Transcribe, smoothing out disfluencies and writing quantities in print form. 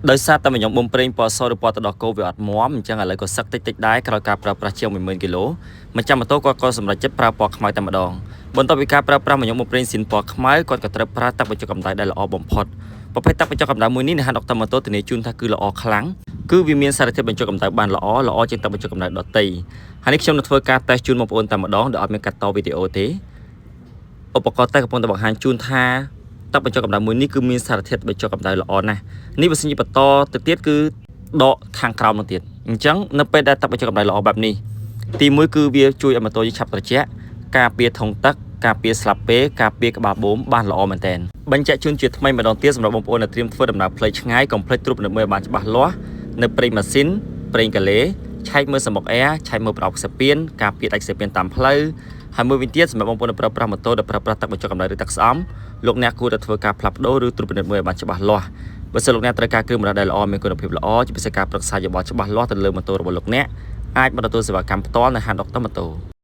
ដោយសារតែខ្ញុំបំប្រេងពណ៌សឬពណ៌ទឹកដោះគោវាអត់មាំអញ្ចឹងឥឡូវក៏សឹកតិចដែរក្រោយការប្រើប្រាស់ជាង10000គីឡូម្ចាស់ម៉ូតូគាត់ក៏សម្រេចចិត្តប្រើពណ៌ខ្មៅតែម្ដងបន្ទាប់ពីការប្រើប្រាស់ខ្ញុំបំប្រេងស៊ីនពណ៌ខ្មៅគាត់ក៏ត្រូវប្រើទឹកបញ្ចុះកម្ដៅដែលល្អបំផុតប្រភេទទឹកបញ្ចុះកម្ដៅមួយនេះហាងដុកទ័រម៉ូតូធានាជូនថាគឺល្អខ្លាំងគឺវាមានសារធាតុបញ្ចុះកម្ដៅបានល្អជាងទឹកបញ្ចុះកម្ដៅដទៃហើយនេះខ្ញុំនឹងធ្វើការតេស្តជូនបងប្អូនតែម្ដងដោយអត់មានកាត់តវីដេអូទេឧបករណ៍តេស្តកំពុងតែបង្ហាញជូនថាទឹកបញ្ចុះកម្ដៅមួយនេះគឺមានសារធាតុបញ្ចុះកម្ដៅល្អណាស់នេះបើសិនជាបន្តទៅទៀតគឺដកខាងក្រោមនោះទៀតអញ្ចឹងនៅពេលដែលទឹកបញ្ចុះកម្ដៅល្អបែបនេះទី1គឺវាជួយឲ្យម៉ូតូយើងឆាប់ត្រជាក់ការពារធុងទឹកការពារស្លាបពេការពារក្បាលបូមបានល្អមែនទែនបញ្ជាក់ជូនជាថ្មីម្ដងទៀតសម្រាប់បងប្អូនដែលត្រៀមធ្វើដំណើរផ្លូវឆ្ងាយកុំភ្លេចត្រួតពិនិត្យមើលឲ្យបានច្បាស់លាស់នៅប្រេងម៉ាស៊ីនប្រេងកាឡេឆែកមើលសំបុកអែឆែកមើលប្រអប់ខ្សែពានការពារដាច់ខ្សែពានតាមផ្លូវហើយមួយវិញទៀតសម្រាប់បងប្អូនដែលប្រើប្រាស់ម៉ូតូដែលប្រើប្រាស់ទឹកបញ្ចុះកម្ដៅឬទឹកស្អំលោកអ្នកគួរតែធ្វើការផ្លាស់ប្ដូរឬត្រួតពិនិត្យមើលឲ្យបានច្បាស់លាស់បើសិនលោកអ្នកត្រូវការគ្រឿងបន្លាស់ដែលល្អមានគុណភាពល្អជាពិសេសការប្រឹក្សាយោបល់ច្បាស់លាស់ទៅលើម៉ូតូរបស់លោកអ្នកអាចមកទទួលសេវាកម្មផ្ទាល់នៅហាងដុកទ័រម៉ូតូ